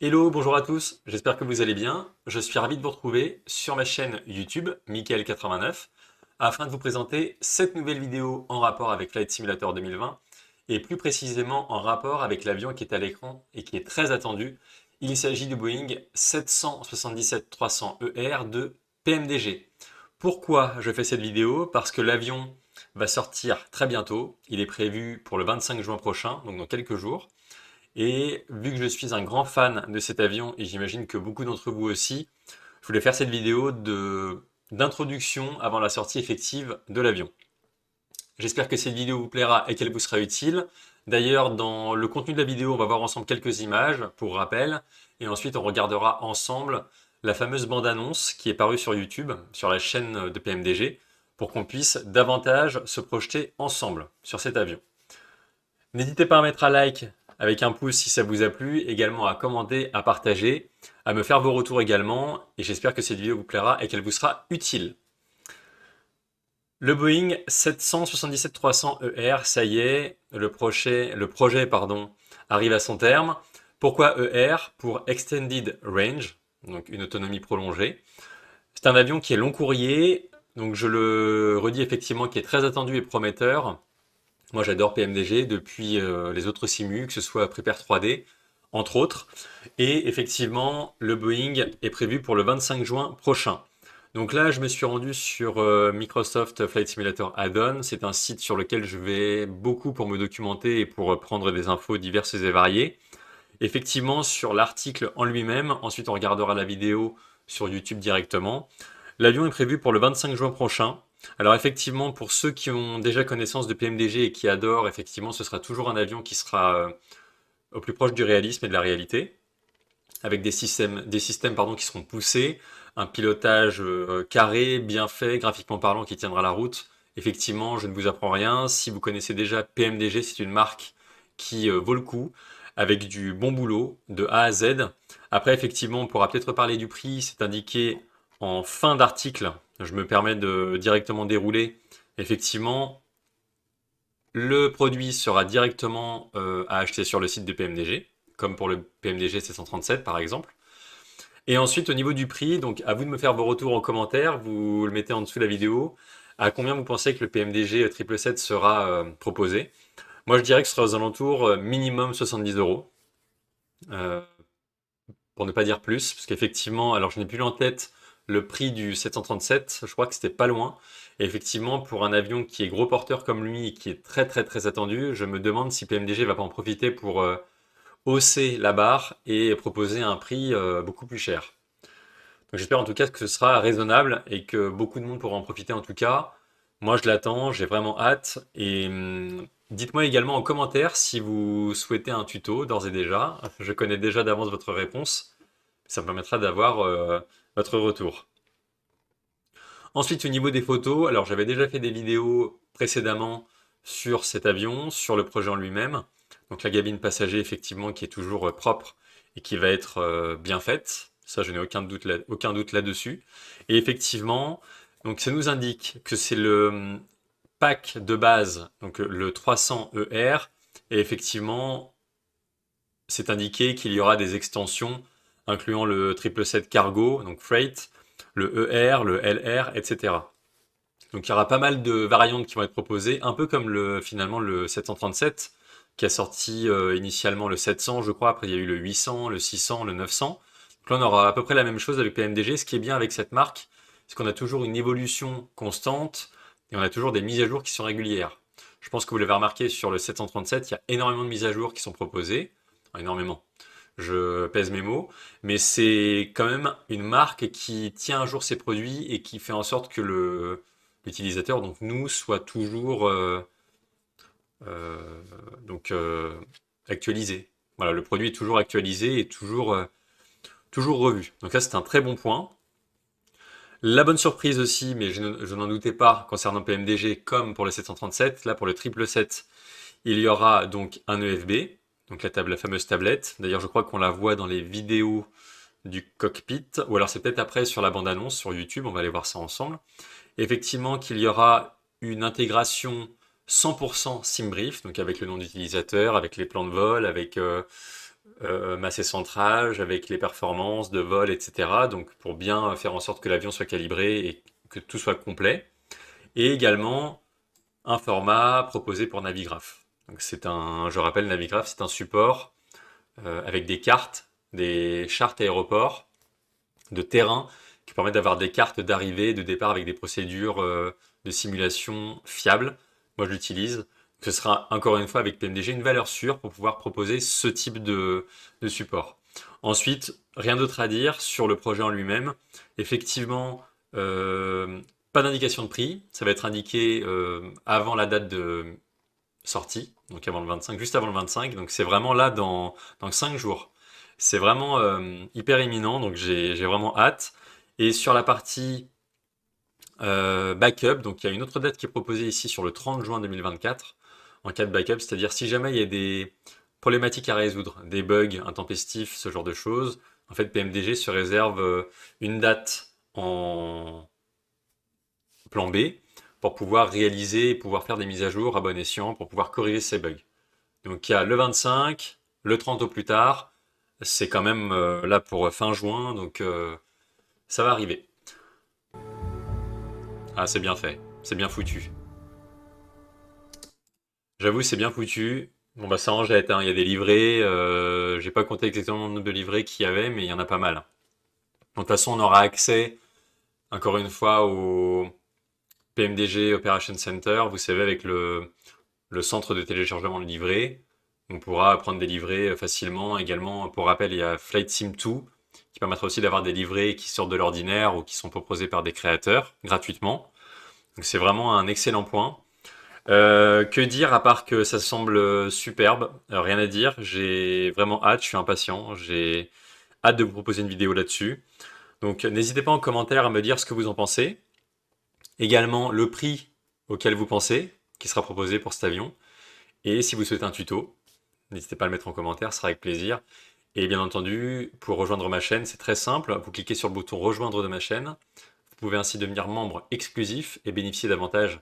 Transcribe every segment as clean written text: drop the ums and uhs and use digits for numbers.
Hello, bonjour à tous, j'espère que vous allez bien. Je suis ravi de vous retrouver sur ma chaîne YouTube, Mickaël89, afin de vous présenter cette nouvelle vidéo en rapport avec Flight Simulator 2020 et plus précisément en rapport avec l'avion qui est à l'écran et qui est très attendu. Il s'agit du Boeing 777-300ER de PMDG. Pourquoi je fais cette vidéo? Parce que l'avion va sortir très bientôt. Il est prévu pour le 25 juin prochain, donc dans quelques jours. Et vu que je suis un grand fan de cet avion, et j'imagine que beaucoup d'entre vous aussi, je voulais faire cette vidéo d'introduction avant la sortie effective de l'avion. J'espère que cette vidéo vous plaira et qu'elle vous sera utile. D'ailleurs, dans le contenu de la vidéo, on va voir ensemble quelques images, pour rappel, et ensuite on regardera ensemble la fameuse bande-annonce qui est parue sur YouTube, sur la chaîne de PMDG, pour qu'on puisse davantage se projeter ensemble sur cet avion. N'hésitez pas à mettre un like avec un pouce si ça vous a plu, également à commenter, à partager, à me faire vos retours également, et j'espère que cette vidéo vous plaira et qu'elle vous sera utile. Le Boeing 777-300ER, ça y est, le projet arrive à son terme. Pourquoi ER? Pour Extended Range, donc une autonomie prolongée. C'est un avion qui est long courrier, donc je le redis effectivement, qui est très attendu et prometteur. Moi, j'adore PMDG depuis les autres simus, que ce soit Prepare 3D, entre autres. Et effectivement, le Boeing est prévu pour le 25 juin prochain. Donc là, je me suis rendu sur Microsoft Flight Simulator Add-on. C'est un site sur lequel je vais beaucoup pour me documenter et pour prendre des infos diverses et variées. Effectivement, sur l'article en lui-même, ensuite on regardera la vidéo sur YouTube directement. L'avion est prévu pour le 25 juin prochain. Alors effectivement, pour ceux qui ont déjà connaissance de PMDG et qui adorent, effectivement, ce sera toujours un avion qui sera au plus proche du réalisme et de la réalité, avec des systèmes qui seront poussés, un pilotage carré, bien fait, graphiquement parlant, qui tiendra la route. Effectivement, je ne vous apprends rien. Si vous connaissez déjà PMDG, c'est une marque qui vaut le coup, avec du bon boulot de A à Z. Après, effectivement, on pourra peut-être parler du prix, c'est indiqué en fin d'article. Je me permets de directement dérouler. Effectivement, le produit sera directement à acheter sur le site de PMDG, comme pour le PMDG 737 par exemple. Et ensuite, au niveau du prix, donc à vous de me faire vos retours en commentaire, vous le mettez en dessous de la vidéo. À combien vous pensez que le PMDG 777 sera proposé? Moi, je dirais que ce sera aux alentours minimum 70 euros, euh, pour ne pas dire plus, parce qu'effectivement, alors je n'ai plus en tête le prix du 737, je crois que c'était pas loin. Et effectivement, pour un avion qui est gros porteur comme lui et qui est très très très attendu, je me demande si PMDG va pas en profiter pour hausser la barre et proposer un prix beaucoup plus cher. Donc j'espère en tout cas que ce sera raisonnable et que beaucoup de monde pourra en profiter en tout cas. Moi je l'attends, j'ai vraiment hâte. Et dites-moi également en commentaire si vous souhaitez un tuto d'ores et déjà. Je connais déjà d'avance votre réponse. Ça me permettra d'avoir votre retour. Ensuite, au niveau des photos, alors j'avais déjà fait des vidéos précédemment sur cet avion, sur le projet en lui-même. Donc la cabine passager, effectivement, qui est toujours propre et qui va être bien faite. Ça, je n'ai aucun doute là-dessus. Et effectivement, donc ça nous indique que c'est le pack de base, donc le 300ER. Et effectivement, c'est indiqué qu'il y aura des extensions incluant le 777 Cargo, donc Freight, le ER, le LR, etc. Donc il y aura pas mal de variantes qui vont être proposées, un peu comme finalement le 737 qui a sorti initialement le 700, je crois. Après il y a eu le 800, le 600, le 900. Donc là on aura à peu près la même chose avec PMDG. Ce qui est bien avec cette marque, c'est qu'on a toujours une évolution constante et on a toujours des mises à jour qui sont régulières. Je pense que vous l'avez remarqué sur le 737, il y a énormément de mises à jour qui sont proposées. Enfin, énormément. Je pèse mes mots, mais c'est quand même une marque qui tient à jour ses produits et qui fait en sorte que l'utilisateur, donc nous, soit toujours euh, donc actualisé. Voilà, le produit est toujours actualisé et toujours revu. Donc ça, c'est un très bon point. La bonne surprise aussi, mais je n'en doutais pas concernant PMDG, comme pour le 737, là pour le 777, il y aura donc un EFB, donc la fameuse tablette. D'ailleurs, je crois qu'on la voit dans les vidéos du cockpit, ou alors c'est peut-être après sur la bande-annonce sur YouTube, on va aller voir ça ensemble. Effectivement, qu'il y aura une intégration 100% SimBrief, donc avec le nom d'utilisateur, avec les plans de vol, avec masse et centrage, avec les performances de vol, etc. Donc pour bien faire en sorte que l'avion soit calibré et que tout soit complet. Et également un format proposé pour Navigraph. Donc je rappelle, Navigraph, c'est un support avec des cartes, des chartes aéroports, de terrain, qui permettent d'avoir des cartes d'arrivée et de départ avec des procédures de simulation fiables. Moi, je l'utilise. Ce sera encore une fois avec PMDG une valeur sûre pour pouvoir proposer ce type de support. Ensuite, rien d'autre à dire sur le projet en lui-même. Effectivement, pas d'indication de prix. Ça va être indiqué avant la date de sortie, donc avant le 25, juste avant le 25. Donc c'est vraiment là dans 5 jours. C'est vraiment hyper imminent, donc j'ai vraiment hâte. Et sur la partie backup, donc il y a une autre date qui est proposée ici sur le 30 juin 2024 en cas de backup, c'est-à-dire si jamais il y a des problématiques à résoudre, des bugs intempestifs, ce genre de choses, en fait PMDG se réserve une date en plan B pour pouvoir réaliser et pouvoir faire des mises à jour à bon escient pour pouvoir corriger ces bugs. Donc il y a le 25, le 30 au plus tard, c'est quand même là pour fin juin, donc ça va arriver. Ah, c'est bien fait, c'est bien foutu. J'avoue, c'est bien foutu. Bon bah ça en jette, hein. Il y a des livrets, j'ai pas compté exactement le nombre de livrets qu'il y avait, mais il y en a pas mal. Donc, de toute façon, on aura accès, encore une fois, au PMDG Operation Center, vous savez, avec le centre de téléchargement de livrets. On pourra prendre des livrets facilement. Également, pour rappel, il y a Flight Sim 2 qui permettra aussi d'avoir des livrets qui sortent de l'ordinaire ou qui sont proposés par des créateurs gratuitement. Donc c'est vraiment un excellent point. Que dire à part que ça semble superbe? Rien à dire. J'ai vraiment hâte, je suis impatient. J'ai hâte de vous proposer une vidéo là-dessus. Donc n'hésitez pas en commentaire à me dire ce que vous en pensez. Également le prix auquel vous pensez, qui sera proposé pour cet avion. Et si vous souhaitez un tuto, n'hésitez pas à le mettre en commentaire, ce sera avec plaisir. Et bien entendu, pour rejoindre ma chaîne, c'est très simple. Vous cliquez sur le bouton rejoindre de ma chaîne. Vous pouvez ainsi devenir membre exclusif et bénéficier d'avantages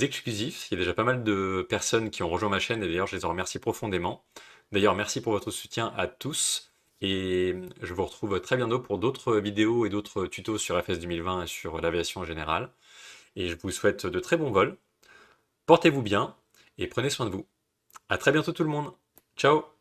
exclusifs. Il y a déjà pas mal de personnes qui ont rejoint ma chaîne et d'ailleurs, je les en remercie profondément. D'ailleurs, merci pour votre soutien à tous. Et je vous retrouve très bientôt pour d'autres vidéos et d'autres tutos sur FS 2020 et sur l'aviation en général. Et je vous souhaite de très bons vols. Portez-vous bien et prenez soin de vous. À très bientôt tout le monde. Ciao!